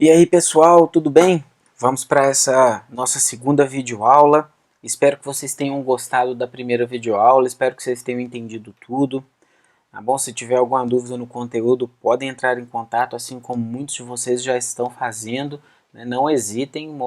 E aí pessoal, tudo bem? Vamos para essa nossa segunda videoaula. Espero que vocês tenham gostado da primeira videoaula, espero que vocês tenham entendido tudo. Tá bom? Se tiver alguma dúvida no conteúdo, podem entrar em contato, assim como muitos de vocês já estão fazendo. Né? Não hesitem,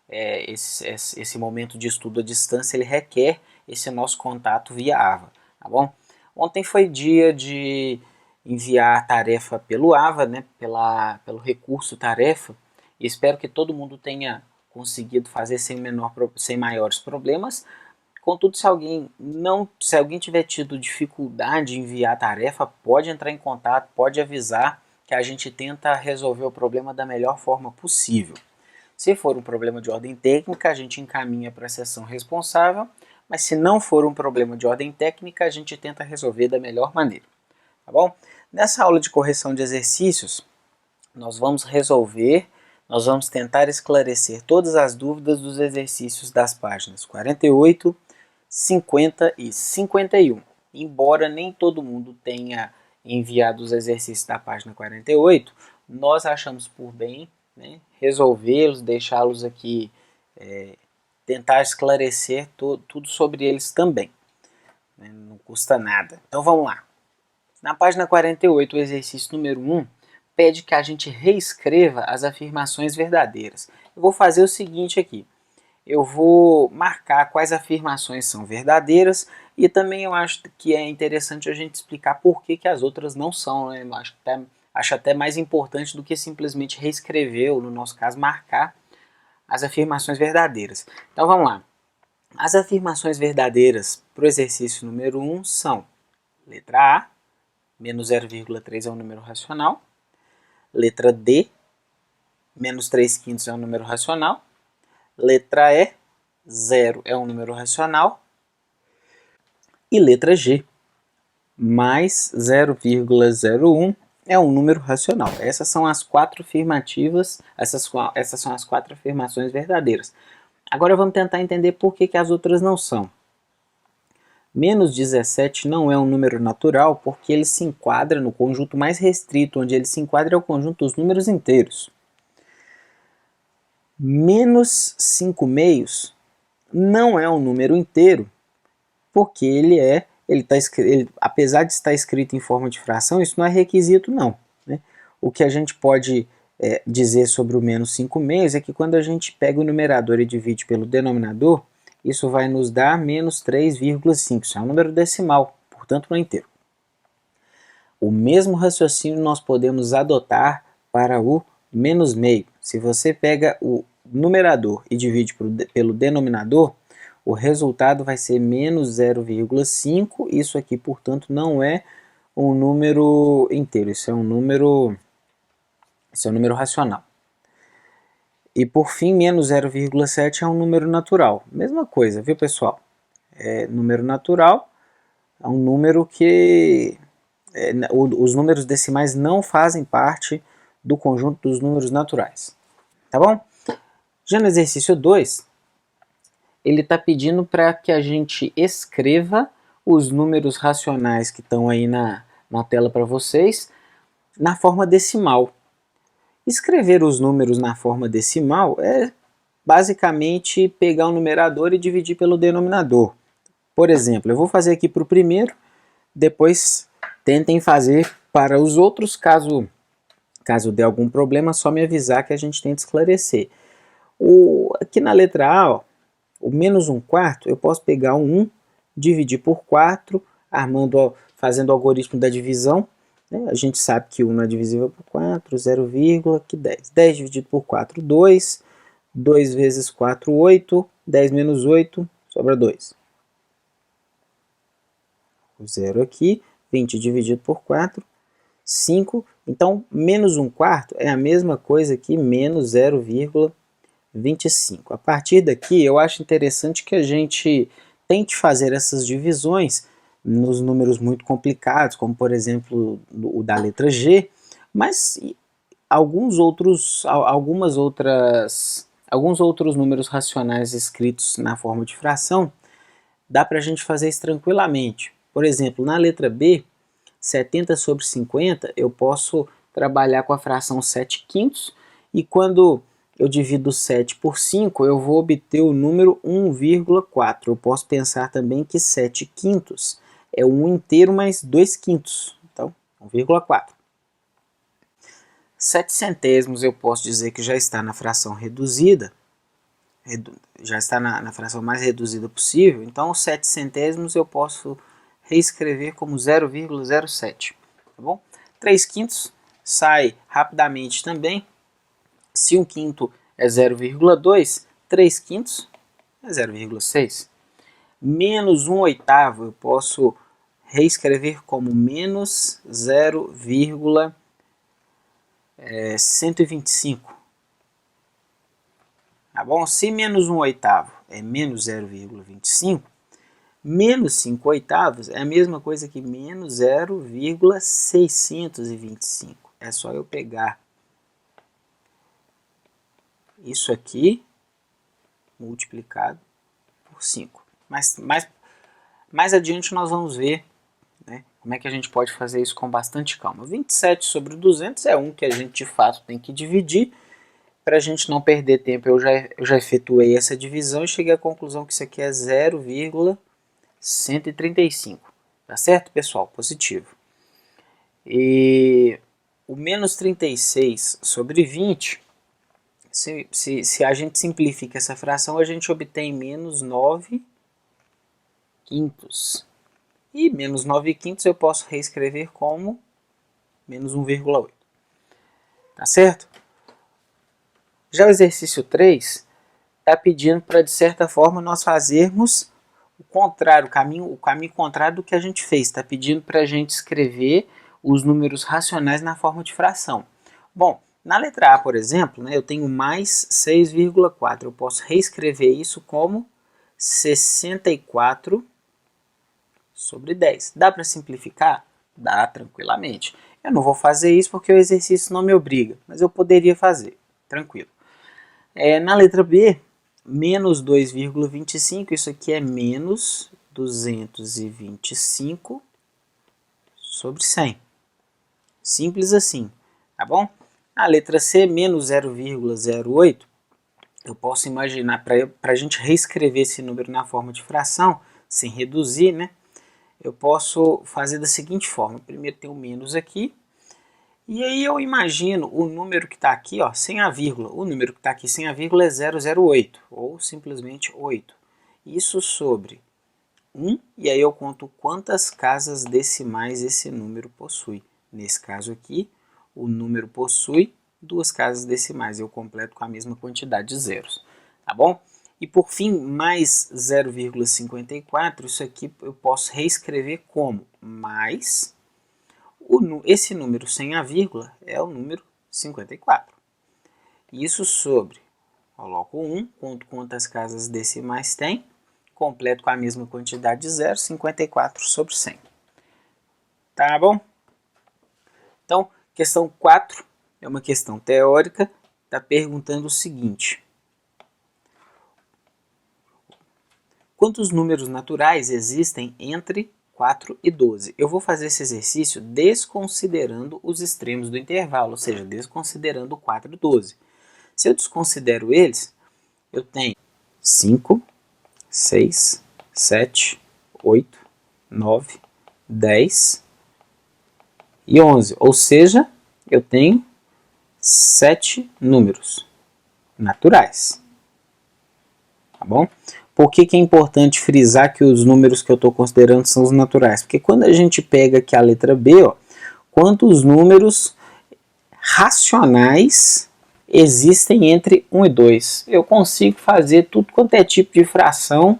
esse momento de estudo à distância, ele requer esse nosso contato via AVA. Tá bom? Ontem foi dia de enviar a tarefa pelo AVA, né, pelo recurso tarefa, e espero que todo mundo tenha conseguido fazer sem maiores problemas. Contudo, se alguém tiver tido dificuldade em enviar a tarefa, pode entrar em contato, pode avisar que a gente tenta resolver o problema da melhor forma possível. Se for um problema de ordem técnica, a gente encaminha para a seção responsável, mas se não for um problema de ordem técnica, a gente tenta resolver da melhor maneira. Tá bom? Nessa aula de correção de exercícios, nós vamos tentar esclarecer todas as dúvidas dos exercícios das páginas 48, 50 e 51. Embora nem todo mundo tenha enviado os exercícios da página 48, nós achamos por bem, né, resolvê-los, deixá-los aqui, tentar esclarecer tudo sobre eles também. Né, não custa nada. Então vamos lá. Na página 48, o exercício número 1 pede que a gente reescreva as afirmações verdadeiras. Eu vou fazer o seguinte aqui. Eu vou marcar quais afirmações são verdadeiras e também eu acho que é interessante a gente explicar por que as outras não são. Né? Eu acho até mais importante do que simplesmente reescrever, ou no nosso caso, marcar as afirmações verdadeiras. Então vamos lá. As afirmações verdadeiras para o exercício número 1 são: letra A, menos 0,3 é um número racional. Letra D, menos 3/5 é um número racional. Letra E, 0 é um número racional. E letra G, mais 0,01 é um número racional. Essas são as quatro afirmativas, essas são as quatro afirmações verdadeiras. Agora vamos tentar entender por que as outras não são. Menos 17 não é um número natural porque ele se enquadra no conjunto mais restrito, onde ele se enquadra é o conjunto dos números inteiros. Menos 5 meios não é um número inteiro porque apesar de estar escrito em forma de fração, isso não é requisito não. Né? O que a gente pode dizer sobre o menos 5 meios é que quando a gente pega o numerador e divide pelo denominador, isso vai nos dar menos 3,5. Isso é um número decimal, portanto não é inteiro. O mesmo raciocínio nós podemos adotar para o menos meio. Se você pega o numerador e divide pelo denominador, o resultado vai ser menos 0,5. Isso aqui, portanto, não é um número inteiro. Isso é um número racional. E por fim, menos 0,7 é um número natural. Mesma coisa, viu pessoal? Número natural é um número que os números decimais não fazem parte do conjunto dos números naturais. Tá bom? Já no exercício 2, ele está pedindo para que a gente escreva os números racionais que estão aí na tela para vocês na forma decimal. Escrever os números na forma decimal é basicamente pegar o numerador e dividir pelo denominador. Por exemplo, eu vou fazer aqui para o primeiro, depois tentem fazer para os outros, caso der algum problema, só me avisar que a gente tenta esclarecer. Aqui na letra A, ó, o menos 1/4, eu posso pegar o 1, dividir por 4, fazendo o algoritmo da divisão. Né? A gente sabe que 1 não é divisível por 4, 0, que 10. 10 dividido por 4, 2. 2 vezes 4, 8. 10 menos 8, sobra 2. O 0 aqui, 20 dividido por 4, 5. Então, menos 1/4 é a mesma coisa que menos 0,25. A partir daqui, eu acho interessante que a gente tente fazer essas divisões nos números muito complicados, como por exemplo o da letra G, mas alguns outros números racionais escritos na forma de fração, dá para a gente fazer isso tranquilamente. Por exemplo, na letra B, 70 sobre 50, eu posso trabalhar com a fração 7/5 E quando eu divido 7 por 5, eu vou obter o número 1,4. Eu posso pensar também que 7 quintos é 1 inteiro mais 2 quintos. Então, 1,4. 7 centésimos eu posso dizer que já está na fração reduzida, já está na fração mais reduzida possível. Então, os 7 centésimos eu posso reescrever como 0,07. Tá bom? 3 quintos sai rapidamente também. Se 1 quinto é 0,2, 3 quintos é 0,6. Menos 1 oitavo eu posso reescrever como menos 0,125. Tá bom? Se menos 1 oitavo é menos 0,25, menos 5 oitavos é a mesma coisa que menos 0,625. É só eu pegar isso aqui multiplicado por 5. Mas mais adiante nós vamos ver, né, como é que a gente pode fazer isso com bastante calma. 27 sobre 200 é um que a gente de fato tem que dividir. Para a gente não perder tempo, eu já efetuei essa divisão e cheguei à conclusão que isso aqui é 0,135. Tá certo, pessoal? Positivo. E o menos 36 sobre 20, se a gente simplifica essa fração, a gente obtém menos 9 quintos. E menos 9 quintos eu posso reescrever como menos 1,8. Tá certo? Já o exercício 3 está pedindo para, de certa forma, nós fazermos o contrário, o caminho contrário do que a gente fez. Está pedindo para a gente escrever os números racionais na forma de fração. Bom, na letra A, por exemplo, né, eu tenho mais 6,4. Eu posso reescrever isso como 64 sobre 10. Dá para simplificar? Dá, tranquilamente. Eu não vou fazer isso porque o exercício não me obriga, mas eu poderia fazer, tranquilo. Na letra B, menos 2,25, isso aqui é menos 225 sobre 100. Simples assim, tá bom? A letra C, menos 0,08, eu posso imaginar, para a gente reescrever esse número na forma de fração, sem reduzir, né? Eu posso fazer da seguinte forma. Primeiro tem o menos aqui, e aí eu imagino o número que está aqui, ó, sem a vírgula. O número que está aqui sem a vírgula é 008, ou simplesmente 8. Isso sobre 1, e aí eu conto quantas casas decimais esse número possui. Nesse caso aqui, o número possui 2 casas decimais, eu completo com a mesma quantidade de zeros, tá bom? E por fim, mais 0,54, isso aqui eu posso reescrever como mais, esse número sem a vírgula é o número 54. Isso sobre, coloco 1, conto quantas casas decimais tem, completo com a mesma quantidade de zeros, 54 sobre 100. Tá bom? Então, questão 4 é uma questão teórica, está perguntando o seguinte: quantos números naturais existem entre 4 e 12? Eu vou fazer esse exercício desconsiderando os extremos do intervalo, ou seja, desconsiderando 4 e 12. Se eu desconsidero eles, eu tenho 5, 6, 7, 8, 9, 10 e 11. Ou seja, eu tenho 7 números naturais. Tá bom? Por que é importante frisar que os números que eu estou considerando são os naturais? Porque quando a gente pega aqui a letra B, ó, quantos números racionais existem entre 1 e 2? Eu consigo fazer tudo quanto é tipo de fração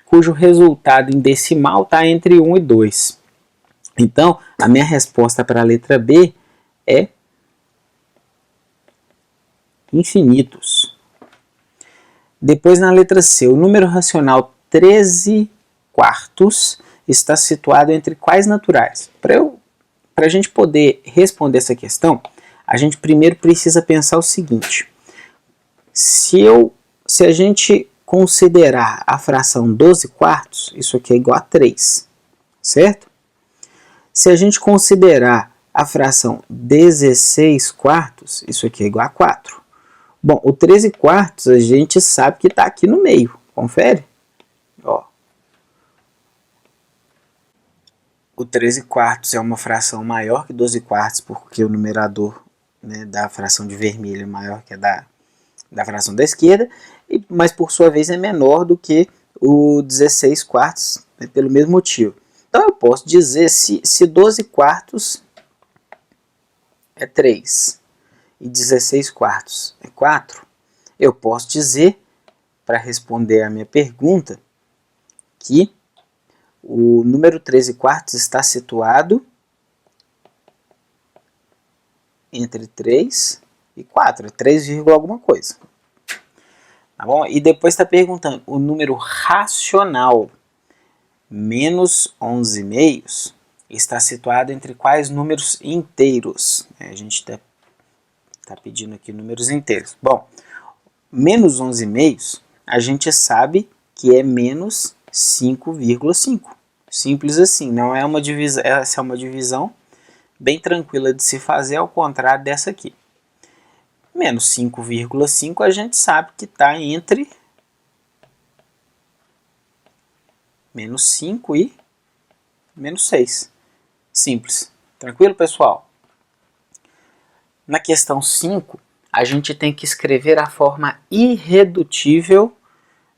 cujo resultado em decimal está entre 1 e 2. Então, a minha resposta para a letra B é infinitos. Depois, na letra C, o número racional 13 quartos está situado entre quais naturais? Para a gente poder responder essa questão, a gente primeiro precisa pensar o seguinte: se a gente considerar a fração 12 quartos, isso aqui é igual a 3, certo? Se a gente considerar a fração 16 quartos, isso aqui é igual a 4. Bom, o 13 quartos a gente sabe que está aqui no meio. Confere? Ó. O 13 quartos é uma fração maior que 12 quartos, porque o numerador, né, da fração de vermelho é maior que a da fração da esquerda, mas por sua vez é menor do que o 16 quartos, né, pelo mesmo motivo. Então eu posso dizer, se 12 quartos é 3 e 16 quartos é 4, eu posso dizer, para responder a minha pergunta, que o número 13 quartos está situado entre 3 e 4, 3, alguma coisa. Tá bom? E depois está perguntando, o número racional menos 11 meios está situado entre quais números inteiros? A gente está pedindo aqui números inteiros. Bom, menos 11 meios, a gente sabe que é menos 5,5. Simples assim, não é uma divisão, essa é uma divisão bem tranquila de se fazer, ao contrário dessa aqui. Menos 5,5 a gente sabe que está entre menos 5 e menos 6. Simples. Tranquilo, pessoal? Na questão 5, a gente tem que escrever a forma irredutível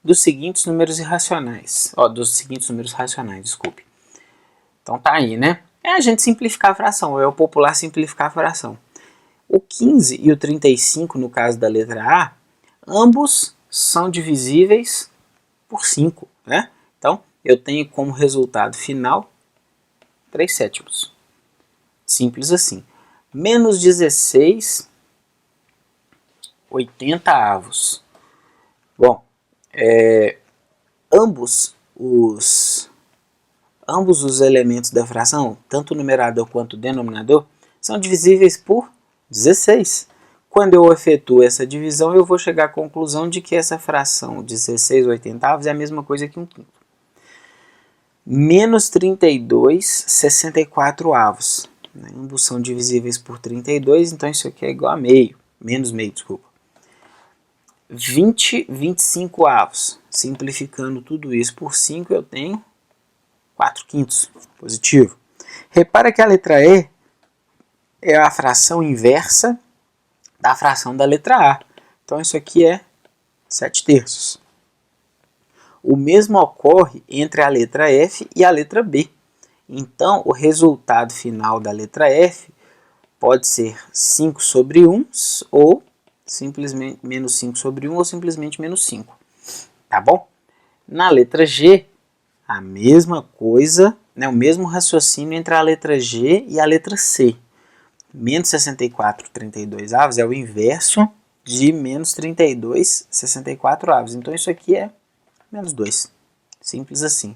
dos seguintes números irracionais. Dos seguintes números racionais, desculpe. Então tá aí, né? É a gente simplificar a fração, é o popular simplificar a fração. O 15 e o 35, no caso da letra A, ambos são divisíveis por 5, né? Então, eu tenho como resultado final 3 sétimos. Simples assim. Menos 16, 80 avos. Bom, ambos os elementos da fração, tanto o numerador quanto o denominador, são divisíveis por 16. Quando eu efetuo essa divisão, eu vou chegar à conclusão de que essa fração 16 oitavos é a mesma coisa que um quinto. Menos 32, 64 avos. Ambos são divisíveis por 32, então isso aqui é igual a meio. Menos meio, desculpa. 20, 25 avos. Simplificando tudo isso por 5, eu tenho 4 quintos. Positivo. Repara que a letra E é a fração inversa da fração da letra A. Então isso aqui é 7 terços. O mesmo ocorre entre a letra F e a letra B. Então o resultado final da letra F pode ser 5 sobre 1 ou simplesmente menos 5 sobre 1 ou simplesmente menos 5. Tá bom? Na letra G, a mesma coisa, né, o mesmo raciocínio entre a letra G e a letra C. Menos 64, 32 avos é o inverso de menos 32, 64 avos. Então isso aqui é menos 2. Simples assim.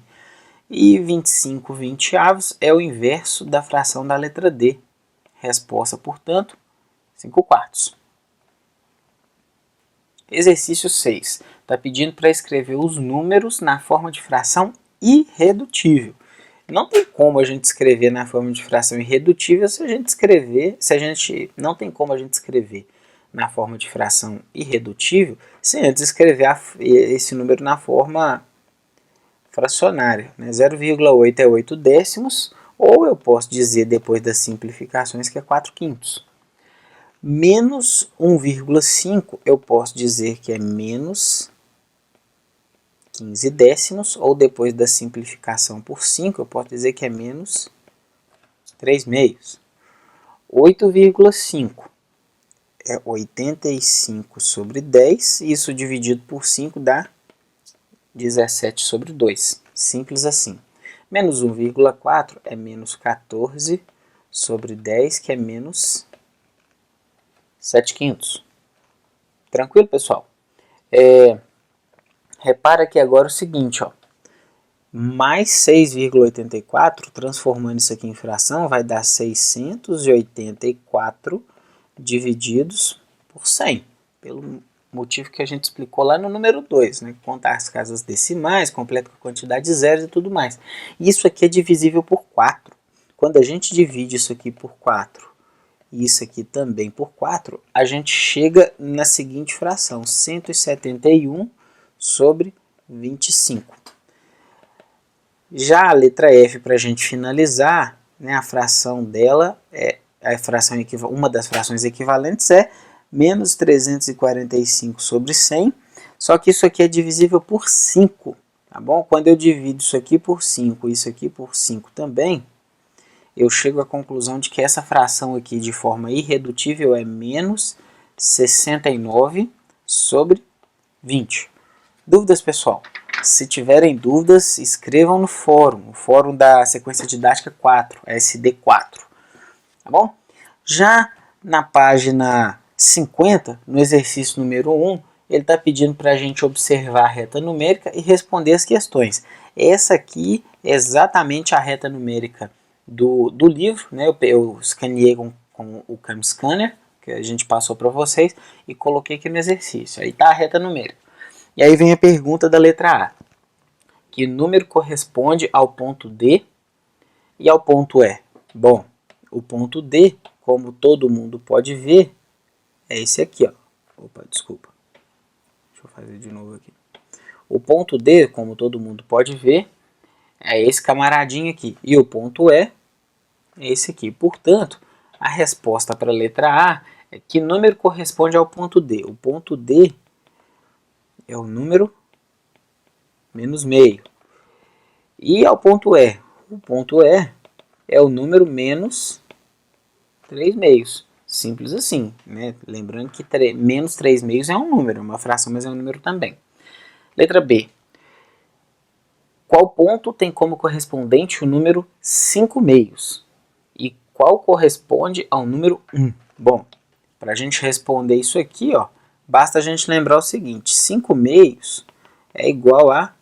E 25, 20 avos é o inverso da fração da letra D. Resposta, portanto, 5 quartos. Exercício 6. Está pedindo para escrever os números na forma de fração irredutível. Não tem como a gente escrever na forma de fração irredutível não tem como a gente escrever na forma de fração irredutível sem antes escrever esse número na forma fracionária. Né? 0,8 é 8 décimos, ou eu posso dizer depois das simplificações que é 4 quintos. Menos 1,5 eu posso dizer que é menos 15 décimos, ou depois da simplificação por 5, eu posso dizer que é menos 3 meios. 8,5 é 85 sobre 10, isso dividido por 5 dá 17 sobre 2. Simples assim. Menos 1,4 é menos 14 sobre 10, que é menos 7 quintos. Tranquilo, pessoal? Repara que agora é o seguinte, ó, mais 6,84, transformando isso aqui em fração, vai dar 684 divididos por 100, pelo motivo que a gente explicou lá no número 2, né? Contar as casas decimais, completa com a quantidade de zeros e tudo mais. Isso aqui é divisível por 4. quando a gente divide isso aqui por 4 e isso aqui também por 4, a gente chega na seguinte fração, 171 sobre 25. Já a letra F, para a gente finalizar, né, a fração dela, uma das frações equivalentes é menos 345 sobre 100, só que isso aqui é divisível por 5, tá bom? Quando eu divido isso aqui por 5 e isso aqui por 5 também, eu chego à conclusão de que essa fração aqui de forma irredutível é menos 69 sobre 20. Dúvidas, pessoal? Se tiverem dúvidas, escrevam no fórum, o fórum da sequência didática 4, SD4, tá bom? Já na página 50, no exercício número 1, ele está pedindo para a gente observar a reta numérica e responder as questões. Essa aqui é exatamente a reta numérica do livro, né? Eu escaneei com o Cam Scanner, que a gente passou para vocês, e coloquei aqui no exercício. Aí está a reta numérica. E aí vem a pergunta da letra A. Que número corresponde ao ponto D e ao ponto E? Bom, o ponto D, como todo mundo pode ver, é esse aqui, ó. Opa, desculpa. Deixa eu fazer de novo aqui. O ponto D, como todo mundo pode ver, é esse camaradinho aqui. E o ponto E é esse aqui. Portanto, a resposta para a letra A é que número corresponde ao ponto D. O ponto D é o número menos meio. E ao ponto E? O ponto E é o número menos 3 meios. Simples assim, né? Lembrando que menos 3 meios é um número, uma fração, mas é um número também. Letra B. Qual ponto tem como correspondente o número 5 meios? E qual corresponde ao número 1? Bom, para a gente responder isso aqui, ó, basta a gente lembrar o seguinte, 5 meios é igual a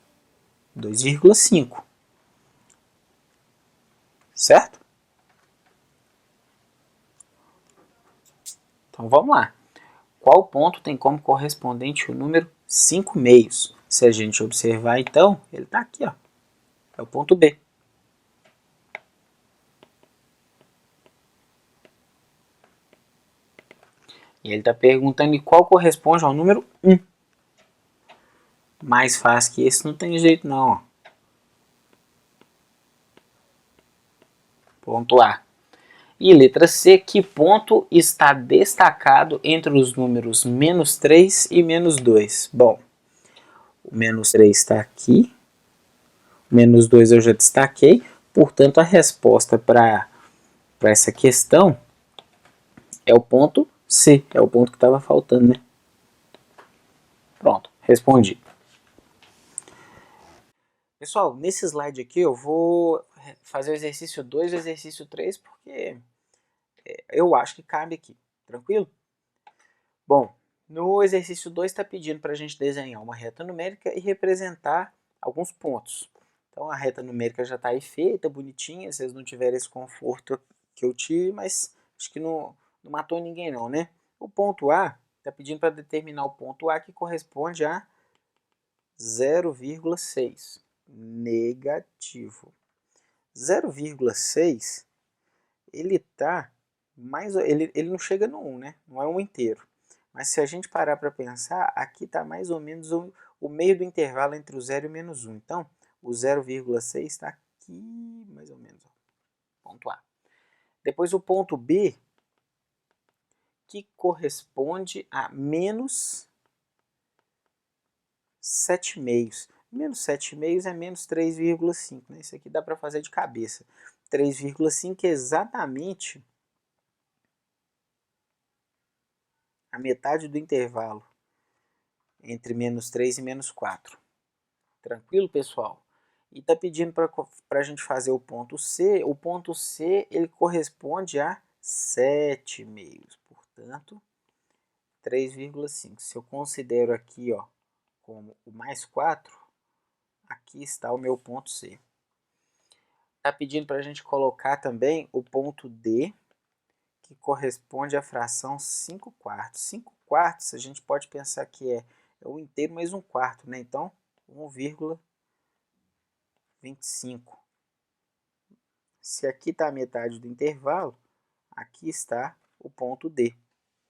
2,5. Certo? Então vamos lá. Qual ponto tem como correspondente o número 5 meios? Se a gente observar, então, ele está aqui, ó. É o ponto B. E ele está perguntando qual corresponde ao número 1. Mais fácil que esse não tem jeito não, ó. Ponto A. E letra C, que ponto está destacado entre os números menos 3 e menos 2? Bom, o menos 3 está aqui, o menos 2 eu já destaquei, portanto a resposta para essa questão é o ponto C, é o ponto que estava faltando, né? Pronto, respondi. Pessoal, nesse slide aqui eu vou fazer o exercício 2 e o exercício 3 porque eu acho que cabe aqui, tranquilo? Bom, no exercício 2 está pedindo para a gente desenhar uma reta numérica e representar alguns pontos. Então a reta numérica já está aí feita, bonitinha, vocês não tiverem esse conforto que eu tive, mas acho que não matou ninguém não, né? O ponto A está pedindo para determinar o ponto A que corresponde a 0,6, negativo. 0,6, ele tá ele não chega no 1, né? Não é um inteiro. Mas se a gente parar para pensar, aqui está mais ou menos o meio do intervalo entre o 0 e o menos 1. Então, o 0,6 está aqui, mais ou menos. Ó. Ponto A. Depois o ponto B, que corresponde a menos 7 meios. Menos 7 meios é menos 3,5. Né? Isso aqui dá para fazer de cabeça. 3,5 é exatamente a metade do intervalo entre menos 3 e menos 4. Tranquilo, pessoal? E está pedindo para a gente fazer o ponto C. O ponto C ele corresponde a 7 meios. Portanto, 3,5. Se eu considero aqui ó, como o mais 4, aqui está o meu ponto C. Está pedindo para a gente colocar também o ponto D, que corresponde à fração 5 quartos. 5 quartos a gente pode pensar que é o inteiro mais um quarto, né? Então, 1,25. Se aqui está a metade do intervalo, aqui está o ponto D,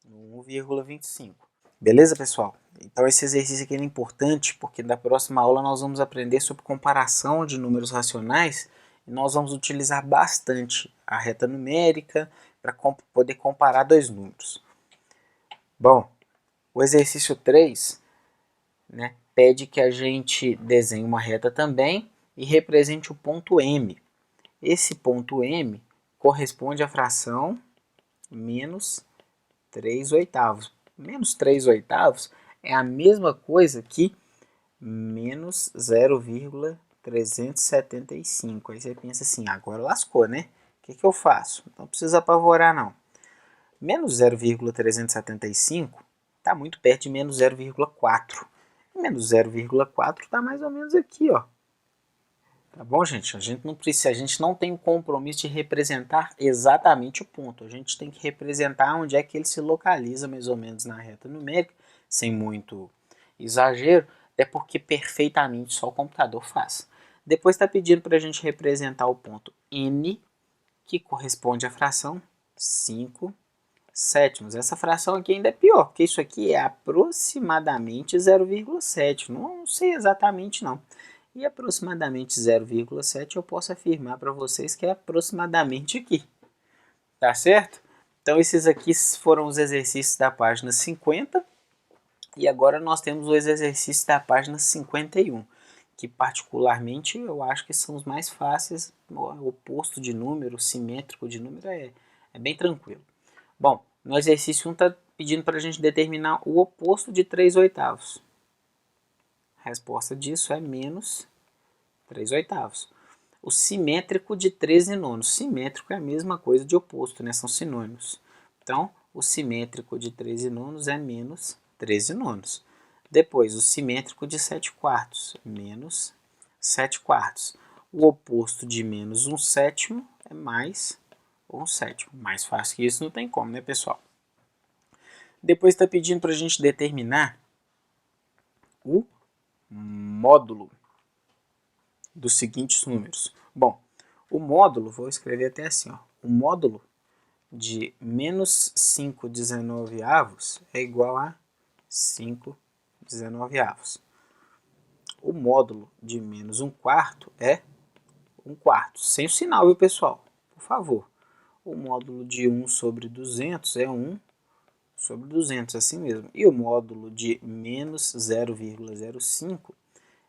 no 1,25. Beleza, pessoal? Então esse exercício aqui é importante porque na próxima aula nós vamos aprender sobre comparação de números racionais e nós vamos utilizar bastante a reta numérica para poder comparar dois números. Bom, o exercício 3, né, pede que a gente desenhe uma reta também e represente o ponto M. Esse ponto M corresponde à fração menos 3 oitavos. Menos 3 oitavos é a mesma coisa que menos 0,375. Aí você pensa assim, agora lascou, né? O que eu faço? Não precisa apavorar, não. Menos 0,375 está muito perto de menos 0,4. Menos 0,4 está mais ou menos aqui, ó. Tá bom, gente? A gente não tem o compromisso de representar exatamente o ponto. A gente tem que representar onde é que ele se localiza, mais ou menos, na reta numérica, sem muito exagero, até porque perfeitamente só o computador faz. Depois está pedindo para a gente representar o ponto N, que corresponde à fração 5 sétimos. Essa fração aqui ainda é pior, porque isso aqui é aproximadamente 0,7. Não sei exatamente, não. E aproximadamente 0,7 eu posso afirmar para vocês que é aproximadamente aqui. Tá certo? Então esses aqui foram os exercícios da página 50. E agora nós temos os exercícios da página 51, que particularmente eu acho que são os mais fáceis. O oposto de número, simétrico de número é bem tranquilo. Bom, no exercício 1 está pedindo para a gente determinar o oposto de 3 oitavos. A resposta disso é menos 3 oitavos. O simétrico de 13 nonos. Simétrico é a mesma coisa de oposto, né? São sinônimos. Então, o simétrico de 13 nonos é menos 13 nonos. Depois, o simétrico de 7 quartos, menos 7 quartos. O oposto de menos 1 sétimo é mais 1 sétimo. Mais fácil que isso não tem como, né, pessoal? Depois está pedindo para a gente determinar o módulo dos seguintes números. Bom, o módulo, vou escrever até assim, ó, o módulo de menos 5 19avos é igual a 5 19avos. O módulo de menos 1 quarto é 1 quarto, sem o sinal, viu, pessoal? Por favor. O módulo de 1 sobre 200 é 1 sobre 200, assim mesmo. E o módulo de menos 0,05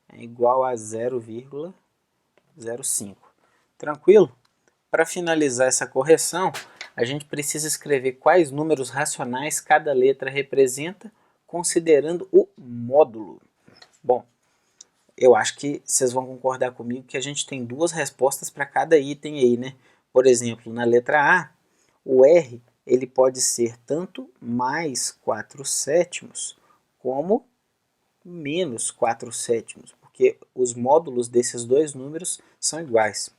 é igual a 0,05. Tranquilo? Para finalizar essa correção, a gente precisa escrever quais números racionais cada letra representa, considerando o módulo. Bom, eu acho que vocês vão concordar comigo que a gente tem duas respostas para cada item aí, né? Por exemplo, na letra A, o R ele pode ser tanto mais 4 sétimos como menos 4 sétimos, porque os módulos desses dois números são iguais.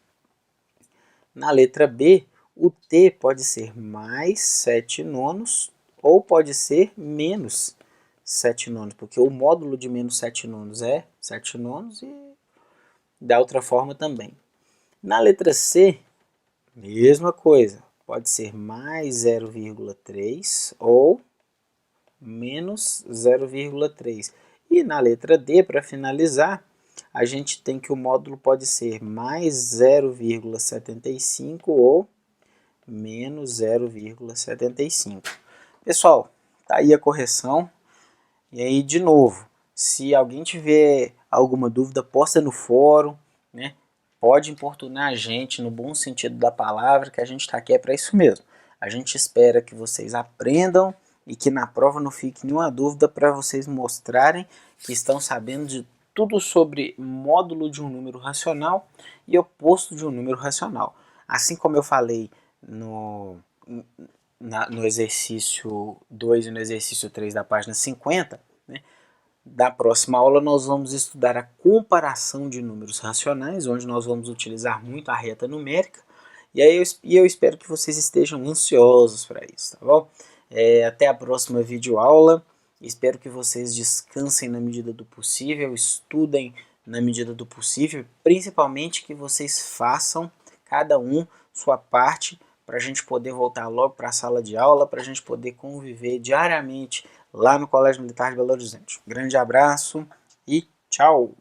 Na letra B, o T pode ser mais 7 nonos ou pode ser menos 7 nonos, porque o módulo de menos 7 nonos é 7 nonos e da outra forma também. Na letra C, mesma coisa, pode ser mais 0,3 ou menos 0,3. E na letra D, para finalizar, a gente tem que o módulo pode ser mais 0,75 ou menos 0,75. Pessoal, tá aí a correção. E aí, de novo, se alguém tiver alguma dúvida, posta no fórum, né? Pode importunar a gente no bom sentido da palavra, que a gente está aqui é para isso mesmo. A gente espera que vocês aprendam e que na prova não fique nenhuma dúvida para vocês mostrarem que estão sabendo de tudo sobre módulo de um número racional e oposto de um número racional. Assim como eu falei no exercício 2 e no exercício 3 da página 50, né? Da próxima aula nós vamos estudar a comparação de números racionais, onde nós vamos utilizar muito a reta numérica, e aí eu espero que vocês estejam ansiosos para isso, tá bom? Até a próxima videoaula, espero que vocês descansem na medida do possível, estudem na medida do possível, principalmente que vocês façam cada um sua parte, para a gente poder voltar logo para a sala de aula, para a gente poder conviver diariamente lá no Colégio Militar de Belo Horizonte. Grande abraço e tchau!